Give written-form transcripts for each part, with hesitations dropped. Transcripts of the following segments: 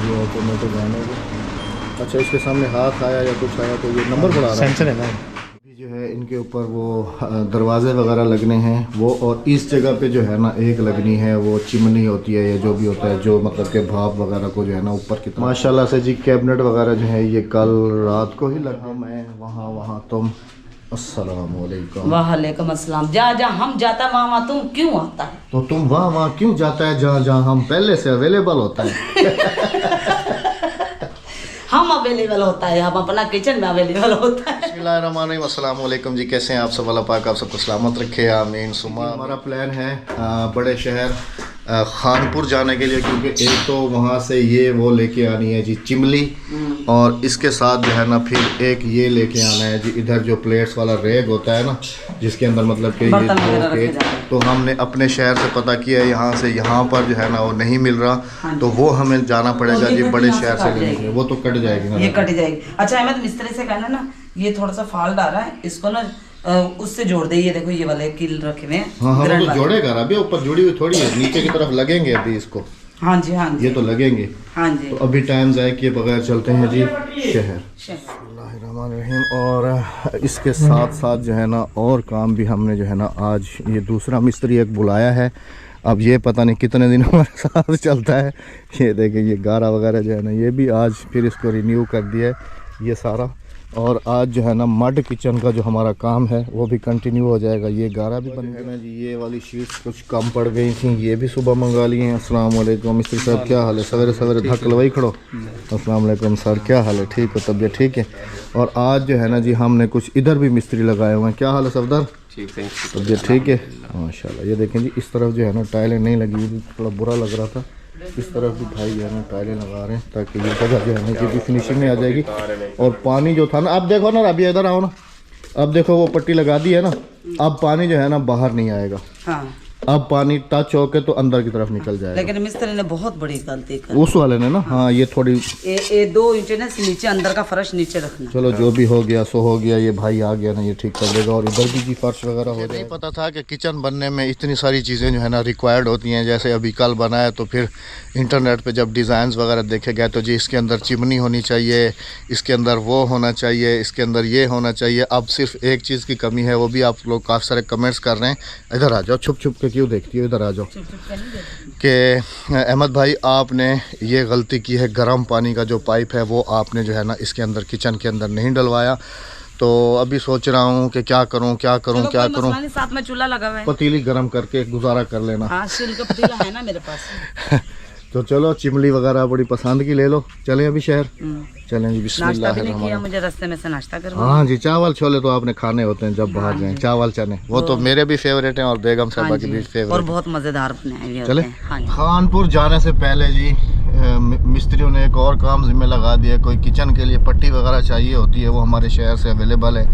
ये ऑटोमेटिक आने की। अच्छा, इसके सामने हाथ आया या कुछ आया तो ये नंबर बढ़ा रहा है, सेंसर है ना। अभी जो है इनके ऊपर वो दरवाजे वगैरह लगने हैं वो, और इस जगह पे जो है ना एक लगनी है वो चिमनी होती है या जो भी होता है, जो मतलब के भाप वगैरह को जो है ना ऊपर की तरफ। माशाल्लाह से जी कैबिनेट वगैरह जो है ये कल रात को ही लगा। मैं वहाँ तुम। अस्सलाम वालेकुम। वालेकुम अस्सलाम। जा जा हम जाता वहाँ तुम क्यों आता है? तो तुम वहाँ क्यों जाता है जहाँ हम पहले से अवेलेबल होता है। हम अवेलेबल होता है, हम अपना किचन में अवेलेबल होता है। बिस्मिल्लाहिर्रहमानिर्रहीम। अस्सलाम वालेकुम जी, कैसे हैं आप सब? अल्लाह पाक आप सबको सलामत रखे, आमीन सुमा। हमारा प्लान है बड़े शहर खानपुर जाने के लिए, क्योंकि एक तो वहाँ से ये वो लेके आनी है जी चिमली, और इसके साथ जो है ना फिर एक ये लेके आना है जी इधर जो प्लेट्स वाला रैक होता है ना, जिसके अंदर मतलब कि ये धो के, तो हमने अपने शहर से पता किया है यहाँ से यहाँ पर जो है ना वो नहीं मिल रहा, तो वो हमें जाना पड़ेगा जी बड़े शहर से लेने के लिए। वो तो कट जाएगी ना, ये कट जाएगी। अच्छा अहमद, मिस्त्री से कहना ना ये थोड़ा सा फॉल्ट आ रहा है, इसको ना उससे जोड़ दे। ये देखो ये वाले कील रखे हुए हैं। हाँ वो तो जोड़ेगा अभी, ऊपर जुड़ी हुई थोड़ी है, नीचे की तरफ लगेंगे अभी इसको। हाँ जी हाँ जी, ये तो लगेंगे। हाँ जी। तो अभी टाइम ज़ाया किए बगैर चलते हैं जी शहर। बिस्मिल्लाहिर्रहमानिर्रहीम। और इसके साथ साथ जो है ना और काम भी हमने जो है ना आज ये दूसरा मिस्त्री एक बुलाया है। अब ये पता नहीं कितने दिन हमारे साथ चलता है। ये देखें ये गारा वगैरह जो है ना ये भी आज फिर इसको रिन्यू कर दिया है ये सारा। और आज जो है ना मड किचन का जो हमारा काम है वो भी कंटिन्यू हो जाएगा। ये गारा भी बन गया जी। ये वाली शीट्स कुछ कम पड़ गई थी, ये भी सुबह मंगा लिए हैं। अस्सलाम वालेकुम मिस्त्री साहब, क्या हाल है? सवेरे सवेरे धक्क लवाई खड़ो। अस्सलाम वालेकुम सर, क्या हाल है? ठीक हो? तबीयत ठीक है? और आज जो है ना जी हमने कुछ इधर भी मिस्त्री लगाए हुए हैं। क्या हाल है सफदर? ठीक है, तबीयत ठीक है माशाल्लाह। ये देखें जी इस तरफ जो है ना टाइलें नहीं लगी हुई, थोड़ा बुरा लग रहा था। इस तरफ भी भाई जो है ना टाइलें लगा रहे हैं ताकि ये जगह जो है ना ये भी फिनिशिंग में आ जाएगी। और पानी जो था ना, अब देखो ना, अभी इधर आओ ना, अब देखो वो पट्टी लगा दी है ना, अब पानी जो है ना बाहर नहीं आएगा। हाँ। अब पानी टच होके तो अंदर की तरफ निकल जाएगा। लेकिन मिस्त्री ने बहुत बड़ी गलती कर, उस वाले ने ना, हाँ ये थोड़ी ये 2 इंच ना नीचे अंदर का फर्श नीचे रखना। चलो जो भी हो गया सो हो गया, ये भाई आ गया ना ये ठीक कर देगा। और इधर भी जी फर्श वगैरह हो जाएगा। नहीं पता था कि किचन बनने में इतनी सारी चीज़ें जो है ना रिक्वायर्ड होती हैं। जैसे अभी कल बनाया तो फिर इंटरनेट पे जब डिज़ाइंस वगैरह देखे गए तो जी इसके अंदर चिमनी होनी चाहिए, इसके अंदर वो होना चाहिए, इसके अंदर ये होना चाहिए। अब सिर्फ एक चीज़ की कमी है, वो भी आप लोग काफ़ी सारे कमेंट्स कर रहे हैं। इधर आ जाओ, छुप छुप के क्यों देखती हो, इधर आ जाओ। कि अहमद भाई आपने ये गलती की है, गर्म पानी का जो पाइप है वो आपने जो है ना इसके अंदर किचन के अंदर नहीं डलवाया। तो अभी सोच रहा हूँ कि क्या करूँ साथ में चूल्हा लगा हुआ है, पतीली गर्म करके गुजारा कर लेना। हाँ स्टील का पतीला है ना मेरे पास। तो चलो चिमली वगैरह बड़ी पसंद की ले लो, चलें अभी शहर। चलें जी नाश्ता भी नहीं किया, बिस्मिल्लाह। मुझे रास्ते में से नाश्ता कर। हाँ जी, चावल छोले तो आपने खाने होते हैं जब बाहर जाएं, चावल चने वो तो मेरे भी फेवरेट हैं और बेगम साहबा के भी फेवरेट। और बहुत मज़ेदार बनाए हुए चले होते हैं। हाँ जी। खानपुर जाने से पहले जी मिस्त्रियों ने एक और काम जिम्मे लगा दिया। कोई किचन के लिए पट्टी वगैरह चाहिए होती है, वो हमारे शहर से अवेलेबल है।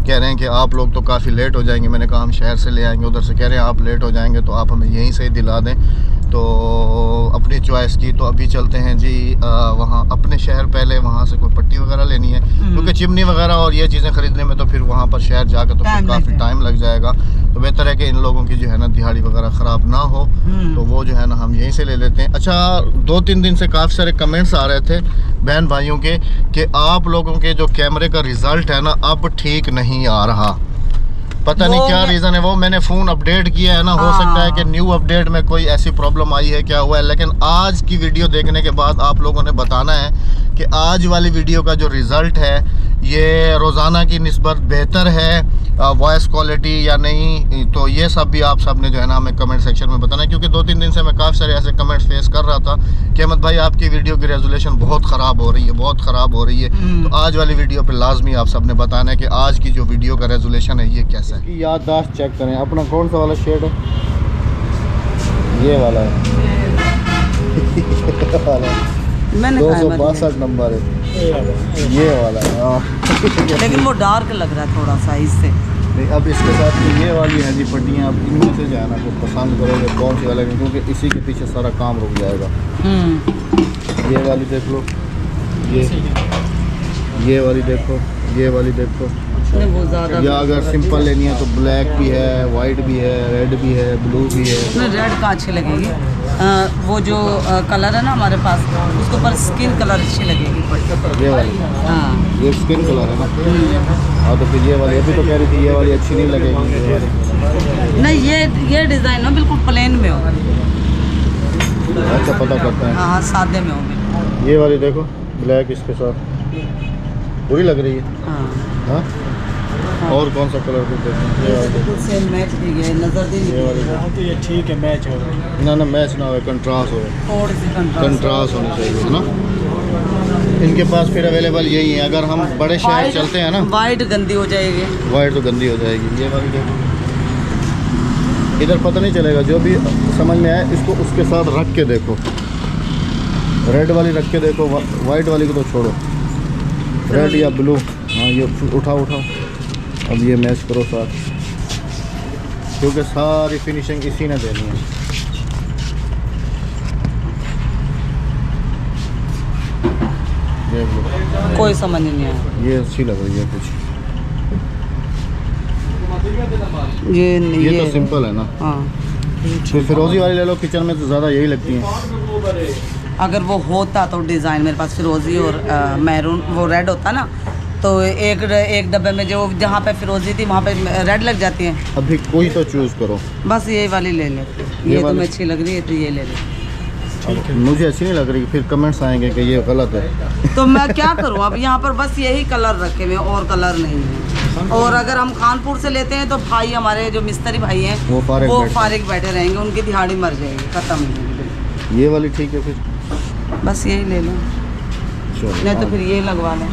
कह रहे हैं कि आप लोग तो काफ़ी लेट हो जाएंगे। मैंने कहा हम शहर से ले आएंगे। उधर से कह रहे हैं आप लेट हो जाएंगे तो आप हमें यहीं से ही दिला दें। तो अपनी चॉइस की तो अभी चलते हैं जी वहाँ अपने शहर। पहले वहाँ से कोई पट्टी वगैरह लेनी है, क्योंकि चिमनी वगैरह और ये चीज़ें ख़रीदने में तो फिर वहाँ पर शहर जाकर तो फिर काफ़ी टाइम लग जाएगा। तो बेहतर है कि इन लोगों की जो है ना दिहाड़ी वगैरह ख़राब ना हो, तो वो जो है ना हम यहीं से ले लेते हैं। अच्छा 2-3 दिन से काफ़ी सारे कमेंट्स आ रहे थे बहन भाइयों के कि आप लोगों के जो कैमरे का रिज़ल्ट है ना अब ठीक नहीं आ रहा। पता नहीं क्या रीज़न है। वो मैंने फ़ोन अपडेट किया है ना, हो सकता है कि न्यू अपडेट में कोई ऐसी प्रॉब्लम आई है, क्या हुआ है। लेकिन आज की वीडियो देखने के बाद आप लोगों ने बताना है कि आज वाली वीडियो का जो रिज़ल्ट है ये रोज़ाना की निस्बत बेहतर है, वॉइस क्वालिटी या नहीं। तो ये सब भी आप सब ने जो है ना हमें कमेंट सेक्शन में बताना है, क्योंकि 2-3 दिन से मैं काफ़ी सारे ऐसे कमेंट्स फेस कर रहा था कि अहमद भाई आपकी वीडियो की रेजोल्यूशन बहुत ख़राब हो रही है, बहुत ख़राब हो रही है। तो आज वाली वीडियो पे लाजमी आप सब ने बताना है कि आज की जो वीडियो का रेजोल्यूशन है ये कैसा है। याददाश्त चेक करें अपना, कौन सा वाला शेड है? ये वाला है। मैंने 262 नंबर है ये वाला है। लेकिन वो डार्क लग रहा है थोड़ा सा इससे। नहीं अब इसके साथ ये वाली है जी पट्टियाँ, आप इनमें से जो है ना तो पसंद करोगे कौन सी वाला, क्योंकि इसी के पीछे सारा काम रुक जाएगा। ये वाली देख लो, ये वाली देखो, ये वाली देखो। या अगर सिंपल लेनी है तो ब्लैक भी है, वाइट भी है, रेड भी है, ब्लू भी है। रेड का अच्छी लगेगी। वो जो कलर है ना हमारे पास, उसके ऊपर स्किन कलर अच्छी लगेगी पट्टी। ये वाली, हाँ ये स्किन कलर है ना। हाँ तो फिर ये वाली अभी तो कह रही थी ये वाली अच्छी नहीं लगेगी, ये वाली। नहीं, ये डिज़ाइन ना बिल्कुल प्लेन में हो। अच्छा पता करता है। हाँ सादे में हो बिल्कुल। ये वाली देखो ब्लैक इसके साथ पूरी लग रही है। हाँ हाँ और कौन सा कलर को देखो, ये वाली बिल्कुल सेम मैच नहीं गया, नज़र दी ये वाली तो ये ठीक है, मैच हो ना ना मैच ना हो, कंट्रास्ट हो, थोड़ी सी कंट्रास्ट होनी चाहिए है ना। इनके पास फिर अवेलेबल यही है। अगर हम बड़े शहर चलते हैं ना, वाइट गंदी हो जाएगी। वाइट तो गंदी हो जाएगी। ये वाली देखो इधर पता नहीं चलेगा, जो भी समझ में आए इसको उसके साथ रख के देखो। रेड वाली रख के देखो, वाइट वाली को तो छोड़ो, रेड या ब्लू। हाँ ये उठाओ। अब ये मैच करो साथ, क्योंकि सारी फिनिशिंग इसी ने देनी है। देख लो कोई समझ नहीं आया। ये अच्छी लग रही है कुछ। ये तो सिंपल है ना। हाँ तो फिरोजी वाली ले लो, किचन में तो ज़्यादा यही लगती हैं। अगर वो होता तो डिज़ाइन मेरे पास फिरोजी और मैरून वो रेड होता ना, तो एक डब्बे में जो जहाँ पे फिरोजी थी वहाँ पे रेड लग जाती है। अभी कोई तो चूज़ करो। बस ये वाली ले ले, ये तुम्हें अच्छी लग रही है तो ये ले ले। अब मुझे अच्छी नहीं लग रही, फिर कमेंट्स आएंगे कि ये गलत है। तो मैं क्या करूँ, अब यहाँ पर बस यही कलर रखे हुए और कलर नहीं है। और अगर हम कानपुर से लेते हैं तो भाई हमारे जो मिस्त्री भाई हैं वो फारिग बैठे रहेंगे, उनकी दिहाड़ी मर जाएगी, ख़त्म। ये वाली ठीक है फिर, बस यही ले लो, चलो। नहीं तो फिर ये लगवा लें।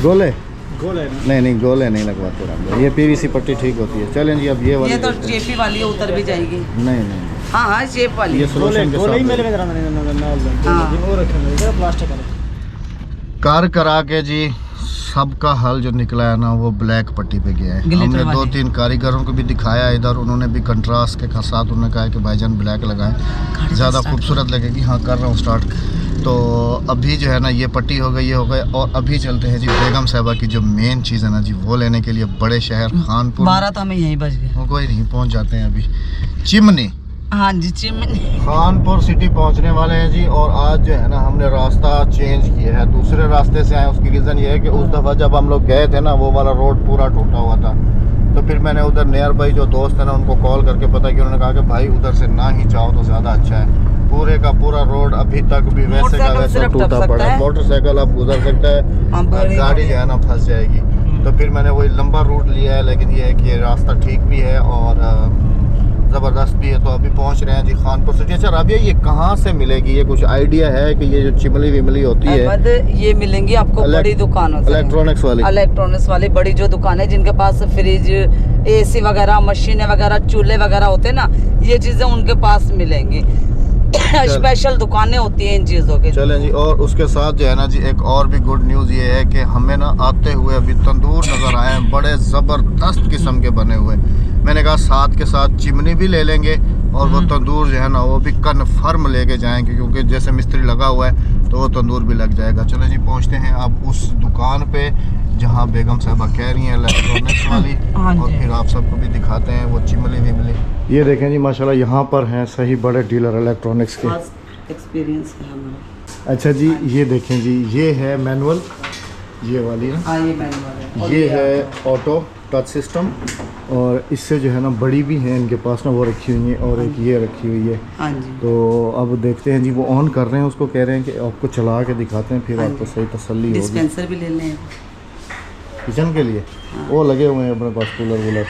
गोले गोल है। नहीं गोले नहीं लगवाते हम, ये पीवीसी पट्टी ठीक होती है। चलें जी अब ये वाली ये तो देखते हैं। चेपी वाली है, उतर भी जाएगी। नहीं हाँ शेप वाली। ये सोल्यूशन के गोले ही साथ मेरे है। में ना हाँ। वो रखे प्लास्टिक का। कार करा के जी सबका हल जो निकला है ना वो ब्लैक पट्टी पे गया है। ग्लिटर हमने वाली। 2-3 कारीगरों को भी दिखाया इधर, उन्होंने भी कंट्रास्ट के साथ उन्होंने कहा कि भाईजान ब्लैक लगाएं, ज़्यादा खूबसूरत लगेगी। हाँ कर रहा हूँ स्टार्ट। तो अभी जो है ना ये पट्टी हो गई, ये हो गए, और अभी चलते हैं जी बेगम साहिबा की जो मेन चीज़ है ना जी वो लेने के लिए बड़े शहर खानपुर। 12 तो हमें यहीं बज गए। कोई नहीं, पहुँच जाते हैं अभी। चिमनी हाँ जी चिमनी। खानपुर सिटी पहुंचने वाले हैं जी। और आज जो है ना हमने रास्ता चेंज किया है, दूसरे रास्ते से आए। उसकी रीज़न ये है कि उस दफ़ा जब हम लोग गए थे ना वो वाला रोड पूरा टूटा हुआ था, तो फिर मैंने उधर नियर बाई जो दोस्त है ना उनको कॉल करके पता किया। उन्होंने कहा कि भाई उधर से ना ही जाओ तो ज़्यादा अच्छा है। पूरे का पूरा रोड अभी तक भी वैसे का वैसा टूटा पड़ा है। मोटरसाइकिल अब गुजर सकता है, गाड़ी जो है ना फंस जाएगी। तो फिर मैंने वही लंबा रूट लिया है, लेकिन ये है कि ये रास्ता ठीक भी है और ज़बरदस्त भी है। तो अभी पहुंच रहे हैं जी खानपुर सिटी। अच्छा राबिया, ये कहाँ से मिलेगी, ये कुछ आइडिया है कि ये जो चिमली विमली होती है ये मिलेंगी आपको बड़ी दुकानों से, इलेक्ट्रॉनिक्स वाली बड़ी जो दुकान है जिनके पास फ्रिज, एसी वगैरह, मशीनें वगैरह, चूल्हे वगैरह होते हैं ना, ये चीजें उनके पास मिलेंगी। स्पेशल दुकानें होती हैं इन चीज़ों के। चलें जी। और उसके साथ जो है ना जी एक और भी गुड न्यूज़ ये है कि हमें ना आते हुए अभी तंदूर नज़र आए हैं, बड़े ज़बरदस्त किस्म के बने हुए। मैंने कहा साथ के साथ चिमनी भी ले लेंगे और वो तंदूर जो है ना वो भी कन्फर्म लेके जाएंगे, क्योंकि जैसे मिस्त्री लगा हुआ है तो वो तंदूर भी लग जाएगा। चलो जी पहुंचते हैं अब उस दुकान पे जहां बेगम साहिबा कह रही हैं, इलेक्ट्रॉनिक्स वाली। और फिर आप सबको भी दिखाते हैं वो चिमली विमली। ये देखें जी माशाल्लाह यहाँ पर हैं सही बड़े डीलर इलेक्ट्रॉनिक्स के। एक्सपीरियंस है हमारा। अच्छा जी ये देखें जी, ये है मैनुअल, ये वाली है। हाँ ये मैनुअल है। ये है ऑटो टच सिस्टम, और इससे जो है ना बड़ी भी है इनके पास ना, वो रखी हुई है, और एक ये रखी हुई है। हाँ जी। तो अब देखते हैं जी, वो ऑन कर रहे हैं उसको, कह रहे हैं कि आपको चला के दिखाते हैं, फिर आपको सही तसल्ली होगी। डिस्पेंसर भी ले लें किचन के लिए। वो लगे हुए हैं अपने पास कूलर वूलर,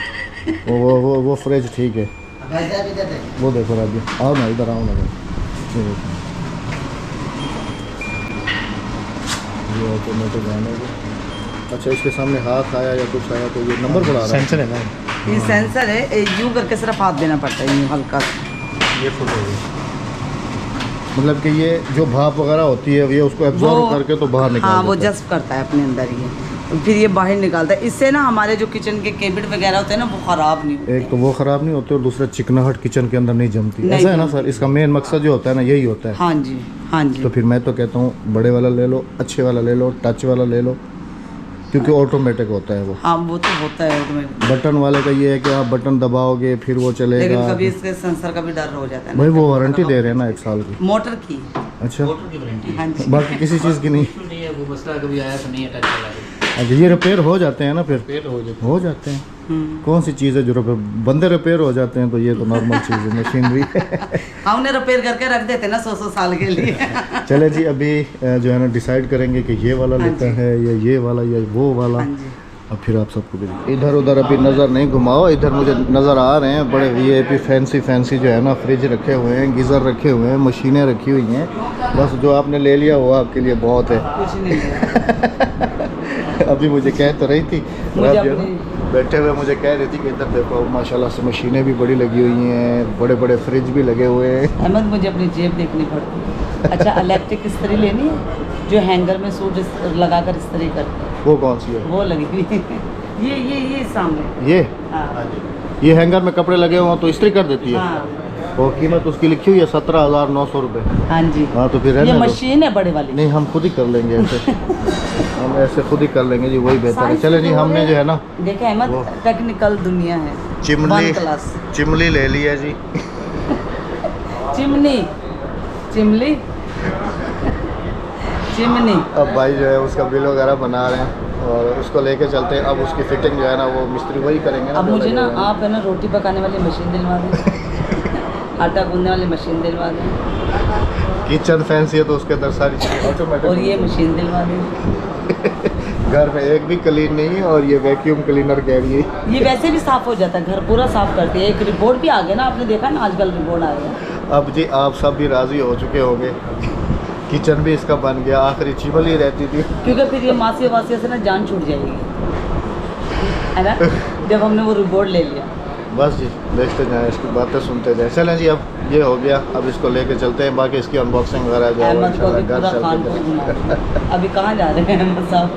वो फ्रिज ठीक है। वो देखो राजी, आओ ना इधर आओ ना। ये ऑटोमेटिक आने को। अच्छा इसके सामने हाथ आया या कुछ आया तो ये नंबर बढ़ा रहा है। सेंसर है ना, ये सेंसर है, यूँ करके सिर्फ हाथ देना पड़ता है, यूँ हल्का। ये फुल हो गई, मतलब कि ये जो भाप वगैरह होती है ये उसको एब्जॉर्ब करके तो बाहर निकाल हाँ वो देता है। जज्ब करता है अपने अंदर ये, फिर ये बाहर निकालता है। इससे ना हमारे जो किचन के केबिट वगैरह होते हैं ना वो ख़राब नहीं होते। एक तो वो ख़राब नहीं होते और दूसरा चिकनाहट किचन के अंदर नहीं जमती। नहीं ऐसा है ना सर, इसका मेन मकसद जो होता है ना यही होता है। हाँ जी हाँ जी। तो फिर मैं तो कहता हूँ बड़े वाला ले लो, अच्छे वाला ले लो, टच वाला ले लो, क्योंकि ऑटोमेटिक होता है वो। हाँ वो तो होता है ऑटोमेटिक। बटन वाले का ये है कि आप बटन दबाओगे फिर वो चलेगा। लेकिन कभी इसके सेंसर का भी डर हो जाता है। भाई वो वारंटी दे रहे हैं ना 1 साल की मोटर की। अच्छा, मोटर की वारंटी हाँ जी। बाकी किसी चीज़ की नहीं। नहीं है, वो मसला कभी आया तो नहीं अटैच चला। अच्छा, ये रिपेयर हो जाते हैं ना फिर? रिपेयर हो जाते हैं। हम्म। कौन सी चीज़ है जो रिपेयर, बंदे रिपेयर हो जाते हैं तो ये तो नॉर्मल चीज़ है, मशीनरी। हम उन्हें रिपेयर करके रख देते ना 100 साल के लिए। चले जी, अभी जो है ना डिसाइड करेंगे कि ये वाला हाँ लेता जी। है या ये वाला या वो वाला। हाँ जी। अब फिर आप सबको भी इधर उधर अभी नज़र नहीं घुमाओ। इधर मुझे नज़र आ रहे हैं बड़े वीआईपी फैंसी जो है ना, फ्रिज रखे हुए हैं, गीज़र रखे हुए हैं, मशीनें रखी हुई हैं। बस जो आपने ले लिया वो आपके लिए बहुत है। कुछ नहीं है। अभी मुझे कह तो रही थी, मुझे आप जो है अपनी- ना बैठे हुए मुझे कह रही थी कि इधर देखो माशाल्लाह से मशीनें भी बड़ी लगी हुई हैं, बड़े बड़े फ्रिज भी लगे हुए हैं। अहमद मुझे अपनी जेब देखनी पड़ती है। अच्छा इलेक्ट्रिक इस्त्री लेनी है जो हैंगर में सूट लगा कर इस्त्री करते हैं, वो कौन सी है? वो लगी हुई है। ये सामने। ये हाँ ये हैंगर में कपड़े लगे हुए हैं तो इस्त्री कर देती है। हाँ और कीमत उसकी लिखी हुई है 17,900 रुपये। हाँ जी। हाँ तो फिर ये रहने दो। मशीन है बड़े वाली। नहीं, हम खुद ही कर लेंगे ऐसे। हम ऐसे खुद ही कर लेंगे जी, वही बेहतर है। चले जी, हमने जो है ना देखे अहमद वो- टेक्निकल दुनिया है। चिमनी 1 क्लास चिमली ले ली है जी। Chimney चिमली chimney. अब भाई जो है उसका बिल वगैरह बना रहे हैं और उसको लेके चलते हैं। अब उसकी फिटिंग जो है ना वो मिस्त्री वही करेंगे ना। अब जो मुझे लगे ना हुए हैं। आप है ना रोटी पकाने वाली मशीन दिलवा दें। आटा गूंदने वाली मशीन दिलवा दें। किचन फैंसी है तो उसके अंदर सारी चीज़ें ऑटोमेटिक। और ये मशीन दिलवा दें। घर में एक भी क्लीन नहीं है और ये वैक्यूम क्लीनर कह रही है। ये वैसे भी साफ हो जाता है, घर पूरा साफ करती है। एक रिपोर्ट भी आ गया ना, आपने देखा ना आजकल रिपोर्ट आ गया। अब जी आप सब भी राज़ी हो चुके होंगे, किचन भी इसका बन गया। आखिरी चिमल ही रहती थी। क्योंकि फिर ये मासी वासी से ना जान छूट जाएगी, है ना, जब हमने वो रिपोर्ट ले लिया। बस जी, देखते जाएं, इसकी बातें सुनते जाएं। चलें जी, अब ये हो गया, अब इसको लेके चलते हैं। बाकी इसकी अनबॉक्सिंग वगैरह जो है वो अहमद को भी इंशाल्लाह पूरा घर खान चलते को करेंगे। घुमा। अभी कहाँ जा रहे हैं अहमद साहब?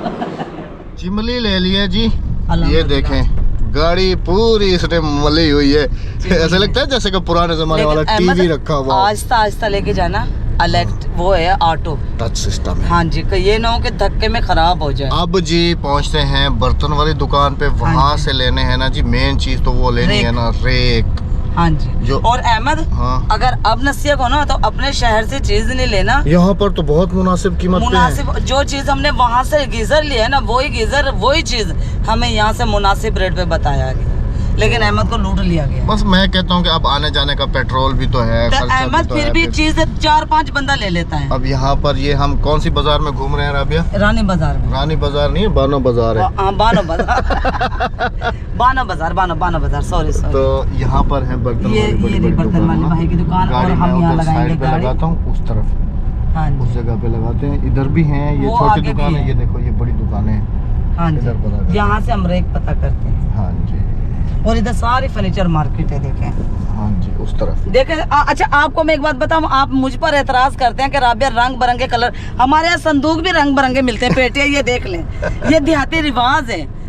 चिमली ले लिया जी। ये अल्हम्दुलिल्लाह। देखें गाड़ी पूरी इसने मली हुई है। ऐसा लगता है जैसे कि पुराने जमाने वाला लेकिन टीवी अहमद, रखा हुआ आहिस्ता आहिस्ता लेके जाना। इलेक्ट वो है ऑटो। टच सिस्टम है। हाँ जी, कि ये ना हो कि धक्के में खराब हो जाए। अब जी पहुंचते हैं बर्तन वाली दुकान पे। वहां हाँ जी। से लेने हैं ना जी मेन चीज, तो वो लेनी रेक। है ना रेक। हाँ जी। जो- और अहमद, हाँ। अगर अब नसीहत हो ना तो अपने शहर से चीज नहीं लेना। यहाँ पर तो बहुत मुनासिब कीमत पे है। मुनासिब जो चीज हमने वहाँ से गीजर लिया है ना, वही गीजर वही चीज हमें यहाँ से मुनासिब रेट पे बताया गया, लेकिन अहमद को लूट लिया गया। बस मैं कहता हूँ कि अब आने जाने का पेट्रोल भी तो है, तो खर्चा अहमद तो फिर है, भी चीज 4-5 बंदा ले लेता है। अब यहाँ पर ये हम कौन सी बाजार में घूम रहे हैं राबिया? रानी बाजार में। रानी बाजार नहीं है, बानो बाजार है। हाँ, बानो बाजार। बानो बाजार सॉरी। तो यहाँ पर है बर्तन ये- वाली ये बड़ी-बड़ी बर्तन वाली दुकान। भाई की दुकान, और गाड़ी हम मैं यहाँ उधर लगाएंगे साइड पे गाड़ी। लगाता हूँ, उस तरफ हाँ उस जी, जगह पे लगाते हैं। इधर भी हैं, ये वो छोटी आगे दुकान भी है, है। ये देखो ये बड़ी दुकानें हैं। हाँ इधर पता जी। कर। यहाँ से हम रेक पता करते हैं। हाँ जी, और इधर सारी फर्नीचर मार्केट है, देखें हाँ जी, उस तरफ। देखें। अच्छा आपको मैं एक बात बताऊं, आप मुझ पर एतराज करते हैं कि राबिया रंग बिरंगे कलर, हमारे यहाँ संदूक भी रंग बिरंगे मिलते हैं, पेटियां ये देख लें, ये देहाती रिवाज है।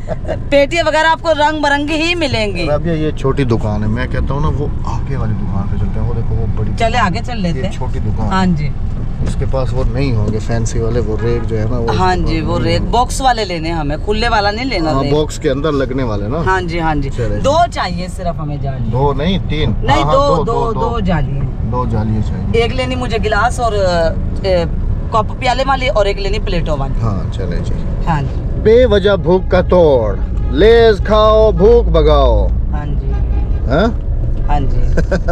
पेटियां वगैरह आपको रंग बिरंगी ही मिलेंगी। राबिया ये छोटी दुकान है, मैं कहता हूँ ना वो आगे वाली दुकान पे चलते हैं। वो देखो वो बड़ी चले दुकान। आगे चल लेते ये हैं। छोटी दुकान। हाँ जी, इसके पास वो नहीं होंगे फैंसी वाले, वो रेक जो है ना वो हाँ इसके जी, पास वो नहीं रेक होंगे। बॉक्स वाले लेने हैं हमें, खुले वाला नहीं लेना हाँ, रेक। बॉक्स के अंदर लगने वाले ना। हाँ जी, हाँ जी। चले। 2 चाहिए सिर्फ हमें जाली। 2 नहीं 3। नहीं, हाँ, दो जाली है। 2 जालियाँ चाहिए। एक लेनी मुझे गिलास और कप प्याले वाली, और एक लेनी प्लेटों वाली। हाँ चले जी। हाँ जी, बेवजह भूख का तोड़, लेज खाओ भूख भगाओ। हाँ जी, हाँ? हाँ जी।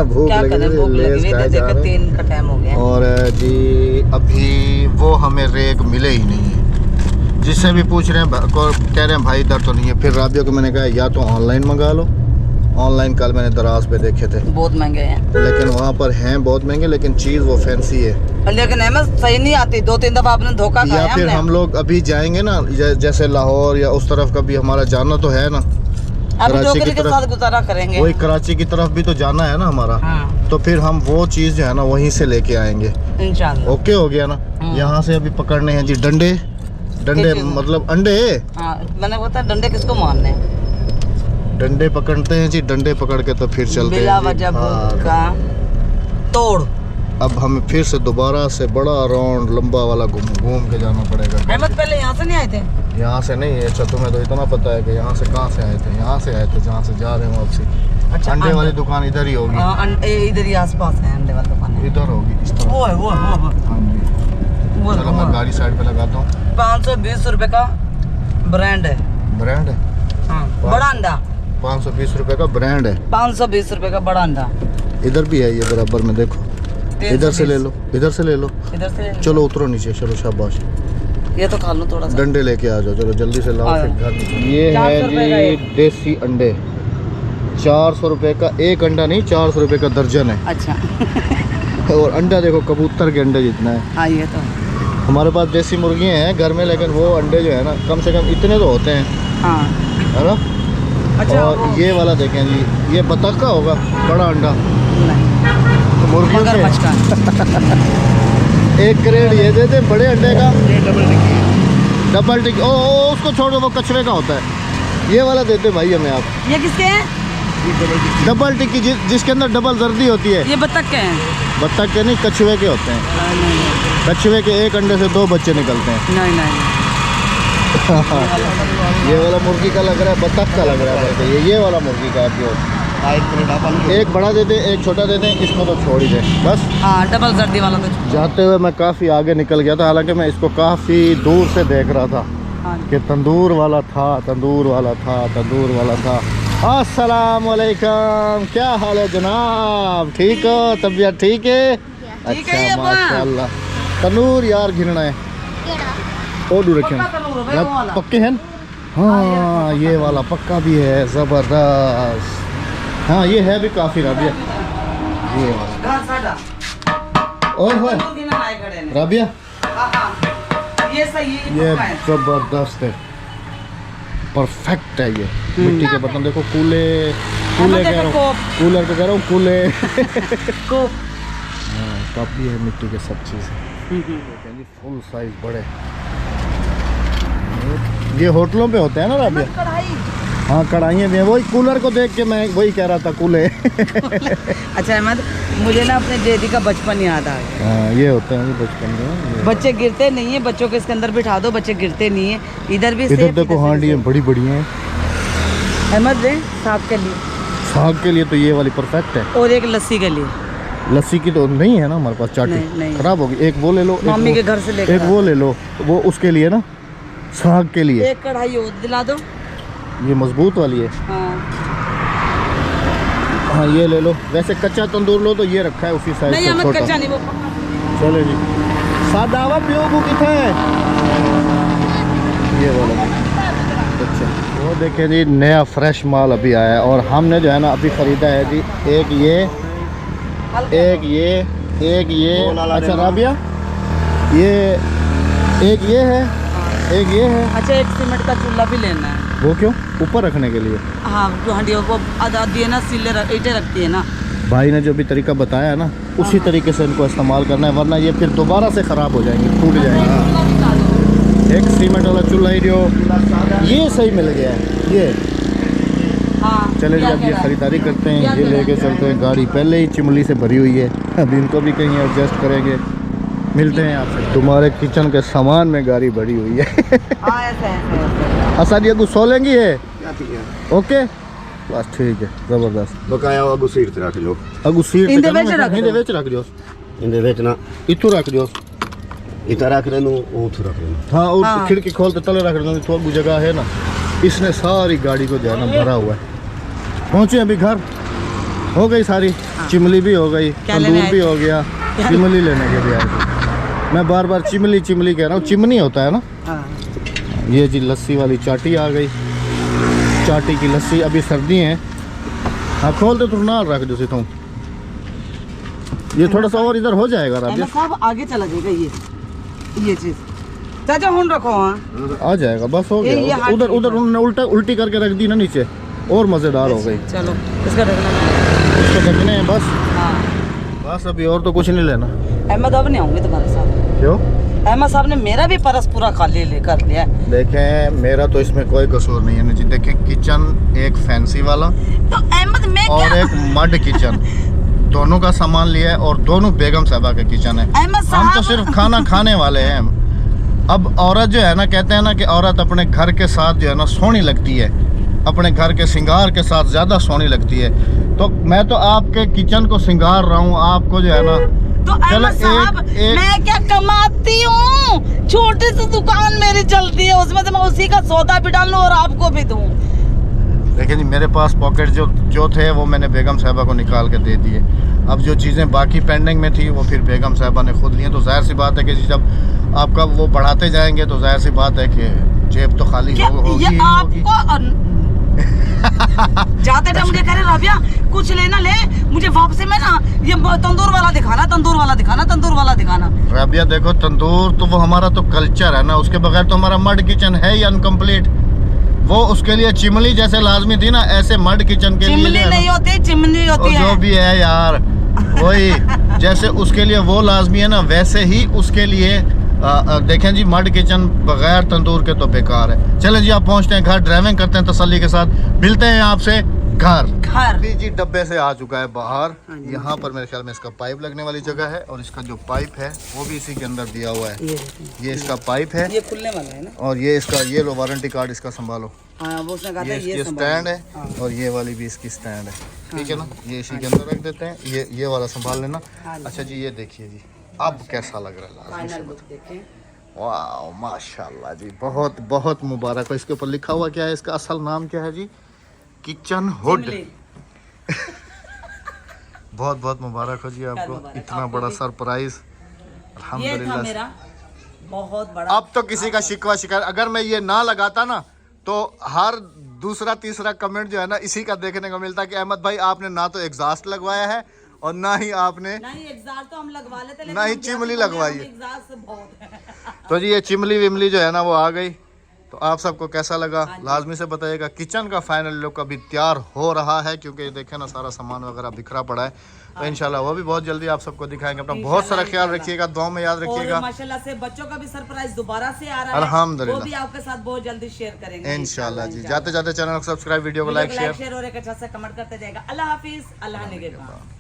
भूख क्या लगी करें, हुई, भूख लगी लेज हुई, खाए जा देखो रहे हैं। 3 का टाइम हो गया। और जी अभी वो हमें रेक मिले ही नहीं है। जिससे भी पूछ रहे हैं कह रहे हैं भाई इधर तो नहीं है। फिर राबिया को मैंने कहा या तो ऑनलाइन मंगा लो। ऑनलाइन कल मैंने दराज पे देखे थे, बहुत महंगे हैं, लेकिन वहाँ पर हैं बहुत महंगे, लेकिन चीज़ वो फैंसी है। लेकिन अहमद सही नहीं आती। 2-3 दफा आपने धोखा खाया या फिर हमने। हम लोग अभी जाएंगे ना, जैसे लाहौर या उस तरफ का भी हमारा जाना तो है ना, अब कराची जोकरी की के तरफ। साथ गुजारा करेंगे। वही कराची की तरफ भी तो जाना है ना हमारा। हाँ, तो फिर हम वो चीज़ जो है ना वहीं से लेके आएंगे। इंशाल्लाह। ओके हो गया ना। यहाँ से अभी पकड़ने हैं जी डंडे। डंडे चीज़? मतलब अंडे। हाँ, मैंने बताया डंडे किसको मारने हैं? डंडे पकड़ते हैं जी, डंडे पकड़ के तो फिर चलते बिला हैं जी। वजह हाँ, भूख का तोड़। अब हमें फिर से दोबारा से बड़ा राउंड लंबा वाला घूम के जाना पड़ेगा। अहमद पहले यहाँ से नहीं आए थे? यहाँ से नहीं है। अच्छा तुम्हें तो इतना पता है कि यहाँ से कहाँ से आए थे? यहाँ से आए थे जहाँ से जा रहे हैं वापसी। अच्छा, अंडे वाली दुकान इधर ही होगी। इधर ही आसपास है अंडे वाली दुकान है। इधर होगी इस तरफ। वो है हाँ जी। वो चलो मैं गाड़ी साइड पे लगाता हूँ। 520 रुपए का ब्रांड है। ब्रांड है? हाँ, बड़ा अंडा 520 रुपए का ब्रांड है। 520 रुपए का बड़ा अंडा। इधर भी है ये बराबर में, देखो। इधर से ले लो, इधर से ले लो। इधर से चलो उतरो नीचे, चलो शाबाश। ये तो खा लो थोड़ा सा। डंडे लेके आ जाओ, चलो जल्दी से लाओ हाँ। फिर घर निकलो। ये 400 है रुपए का जी एक। देसी अंडे। 400 रुपए का एक अंडा नहीं, 400 रुपए का दर्जन है। अच्छा और अंडा देखो कबूतर के अंडे जितना है। हाँ ये तो हमारे पास देसी मुर्गियाँ हैं घर में, लेकिन वो अंडे जो है ना कम से कम इतने तो होते हैं, हाँ। है ना। अच्छा और ये वाला देखें जी, ये बतख का होगा बड़ा अंडा। नहीं, तो मुर्गियों मगरमच्छ के का। 1 करेड़ ये देते बड़े अंडे का। डबल टिक्की। ओ उसको छोड़ो, वो कछुए का होता है। ये वाला देते भाई हमें आप। ये किसके हैं? डबल टिक्की जिसके अंदर डबल जर्दी होती है। ये बत्तख के हैं? बत्तख के नहीं, कछुए के होते हैं। नहीं कछुए के एक अंडे से 2 बच्चे निकलते हैं। नहीं नहीं। ये वाला मुर्गी का लग रहा है, बत्तख का लग रहा है बल्कि ये वाला मुर्गी का। एक बड़ा देते हैं, एक छोटा देते हैं, इसको तो छोड़ ही दें बस। हाँ डबल जर्दी वाला तो। जाते हुए मैं काफ़ी आगे निकल गया था, हालांकि मैं इसको काफ़ी दूर से देख रहा था हाँ। कि तंदूर वाला था, तंदूर वाला था, तंदूर वाला था। अस्सलाम वालेकुम, क्या हाल है जनाब? ठीक हो? तबीयत ठीक है? ठीक है ये अच्छा बा। माशाल्लाह। तंदूर यार घिरना है और दूर रखें। पक्का तंदूर है, वो वाला। पक्के हैं? हाँ ये वाला पक्का भी है, ज़बरदस्त। हाँ ये है भी काफ़ी राबिया, ये वाला। घर सादा। ओए होए दो दिन आए खड़े ने। राबिया, हाँ, हाँ। ये सही है, ये पक्का है। ज़बरदस्त है, परफेक्ट है ये। मिट्टी के बर्तन देखो, कूले कूले कह रहा हूँ, कूलर को कह रहा हूँ, कूले। कोप। हाँ कप भी है मिट्टी के, सब चीज़ फुल साइज बड़े। ये होटलों पे होते हैं ना राबिया? कढ़ाई। हाँ कढ़ाइयाँ भी हैं। वही कूलर को देख के मैं वही कह रहा था, कूले। अच्छा अहमद, मुझे ना अपने जेदी का बचपन याद आ गया। हाँ ये होते हैं बचपन में। बच्चे गिरते नहीं है, बच्चों को इसके अंदर बिठा दो, बच्चे गिरते नहीं है। इधर भी इधर सेफ, देखो इधर हांडी भी है, बड़ी बड़ी हैं। सेफ। अहमद दे साग के लिए साग के लिए तो ये वाली परफेक्ट है। और एक लस्सी के लिए। लस्सी की तो नहीं है ना हमारे पास, चाटी नहीं। खराब होगी। एक वो ले लो, मम्मी के घर से लेकर एक वो ले लो, वो उसके लिए ना, साग के लिए। एक कढ़ाई और दिला दो। ये मजबूत वाली है। हाँ हाँ ये ले लो। वैसे कच्चा तंदूर लो तो ये रखा है उसी साइज नहीं का अहमद, छोटा। कच्चा नहीं वो। चलो जी, सादावा पियोगू कितना है ये वाला। अच्छा वो देखें जी, नया फ्रेश माल अभी आया है और हमने जो है ना अभी ख़रीदा है जी, एक ये, एक ये, एक ये। अच्छा राबिया, ये एक ये है, एक ये है। अच्छा एक सीमेंट का चूल्हा भी लेना है। वो क्यों? ऊपर रखने के लिए। हाँ जो हंडियों को आधी है ना, सिले ईंटें रखती है ना। भाई ने जो भी तरीका बताया है ना, उसी तरीके से इनको इस्तेमाल करना है, वरना ये फिर दोबारा से ख़राब हो जाएंगे, टूट जाएंगे। एक सीमेंट वाला चूल्हा ही जो ये सही मिल गया है ये। हाँ चले जी अब ये ख़रीदारी करते हैं, ये लेके चलते हैं। गाड़ी पहले ही चिमली से भरी हुई है, अब इनको भी कहीं एडजस्ट करेंगे। मिलते हैं आपसे। तुम्हारे किचन के सामान में गाड़ी भरी हुई है। हाँ ऐसा है। असाद ये कुछ सोलेंगी है? ओके बस ठीक है, ज़बरदस्त। बकाया अगू सीट ते रख लो। अगू सीट इंदे विच रख दो। इंदे विच रख दियो, इंदे विच ना इत्थू रख दियो। इधर रख देनु, उधर रख देनु। हाँ और हाँ। खिड़की खोल के तले रख दो, तो अगू जगह है ना। इसने सारी गाड़ी को जो है ना भरा हुआ है। पहुँचे अभी घर, हो गई सारी, चिमली भी हो गई, क्या लेने तंदूर आए भी थे? हो गया, चिमली लेने के लिए आए थे। मैं बार बार चिमली चिमली कह रहा हूँ, चिमनी होता है ना। हाँ ये जी लस्सी वाली चाटी आ गई, चाटी की लस्सी। अभी सर्दी है। हाँ खोल दे, तो ना रख दो सीधों। ये थोड़ा सा और इधर हो जाएगा राबिया, अहमद साहब आगे चला जाएगा ये चीज़। चाचा हुन रखो। हाँ आ जाएगा बस, हो ये गया। हाथ उधर ठीक उधर है। उन्होंने उल्टी करके रख दी ना नीचे, और मज़ेदार हो गई। चलो इसका ढकना। इसको ढकने हैं बस। हाँ बस अभी और तो कुछ नहीं लेना। अहमद अब नहीं आऊँगी तुम्हारे साथ। क्यों? अहमद साहब ने मेरा भी परस पूरा खाली कर लिया है। देखें मेरा तो इसमें कोई कसूर नहीं है जी। देखें किचन एक फैंसी वाला तो अहमद मैं और क्या? एक मड किचन। दोनों का सामान लिया है और दोनों बेगम साहबा का किचन है। अहमद हम तो साहब सिर्फ खाना खाने वाले हैं। अब औरत जो है ना, कहते हैं ना कि औरत अपने घर के साथ जो है ना सोहनी लगती है, अपने घर के श्रृंगार के साथ ज़्यादा सोहनी लगती है। तो मैं तो आपके किचन को श्रृंगार रहा हूँ, आपको जो है ना। तो अहमद साहब मैं क्या कमाती हूँ, छोटी सी दुकान मेरी चलती है, उसमें से मैं उसी का सौदा भी डाल लूँ और आपको भी दूँ। लेकिन मेरे पास पॉकेट जो थे वो मैंने बेगम साहबा को निकाल के दे दिए। अब जो चीज़ें बाकी पेंडिंग में थी वो फिर बेगम साहबा ने खुद ली। तो जाहिर सी बात है कि जब आपका वो बढ़ाते जाएंगे तो जाहिर सी बात है कि जेब तो खाली होगी। ये आपको जाते टाइम मुझे कह रहे राबिया कुछ लेना ले, मुझे वापसी में ना ये तंदूर वाला दिखाना, तंदूर वाला दिखाना, तंदूर वाला दिखाना। राबिया देखो, तंदूर तो वो हमारा तो कल्चर है ना, उसके बगैर तो हमारा मड किचन है ही अनकम्प्लीट। वो उसके लिए चिमनी जैसे लाजमी थी ना, ऐसे मड किचन के लिए चिमनी नहीं होती, चिमनी होती है। जो भी है यार, वही जैसे उसके लिए वो लाजमी है ना, वैसे ही उसके लिए देखें जी, मड किचन बगैर तंदूर के तो बेकार है। चलें जी, आप पहुंचते हैं घर, ड्राइविंग करते हैं तसल्ली के साथ, मिलते हैं आपसे घर। जी डब्बे से आ चुका है बाहर। यहाँ पर मेरे ख्याल में इसका पाइप लगने वाली जगह है और इसका जो पाइप है वो भी इसी के अंदर दिया हुआ है। ये इसका पाइप है, ये खुलने वाला है ना। और ये इसका, ये लो वारंटी कार्ड इसका संभालो। हाँ, वो उसने कहा था ये इसकी स्टैंड है और ये वाली भी इसकी स्टैंड है, ठीक है ना। ये इसी के अंदर रख देते हैं, ये वाला संभाल लेना। अच्छा जी, ये देखिए जी, अब कैसा लग रहा है? वाह माशाल्लाह जी, बहुत बहुत मुबारक हो। इसके ऊपर लिखा हुआ क्या है, इसका असल नाम क्या है जी? Kitchen hood. बहुत बहुत मुबारक हो जी आपको, इतना बड़ा सरप्राइज, अल्हम्दुलिल्लाह। मेरा बहुत बड़ा। अब तो किसी का शिकवा शिकायत, अगर मैं ये ना लगाता ना तो हर दूसरा तीसरा कमेंट जो है ना इसी का देखने को मिलता कि अहमद भाई आपने ना तो एग्जॉस्ट लगवाया है और ना ही आपने एग्जॉस्ट तो हम लगवा लेते, ना ही चिमनी लगवाई है। एग्जॉस्ट बहुत है। तो जी ये चिमली विमली जो है ना वो आ गई। तो आप सबको कैसा लगा लाजमी से बताइएगा। किचन का फाइनल लुक अभी तैयार हो रहा है, क्योंकि देखें ना सारा सामान वगैरह बिखरा पड़ा है। तो इंशाल्लाह वो भी बहुत जल्दी आप सबको दिखाएंगे। अपना बहुत सारा ख्याल रखिएगा, दुआ में याद रखिएगा। माशाल्लाह से बच्चों का भी सरप्राइज दोबारा से आ रहा है, अल्हम्दुलिल्लाह, वो भी आपके साथ बहुत जल्दी शेयर करेंगे इंशाल्लाह जी। जाते जाते चैनल को सब्सक्राइब, वीडियो को लाइक शेयर और एक अच्छा सा कमेंट करते जाएगा। अल्लाह हाफिज, अल्लाह निगहबान।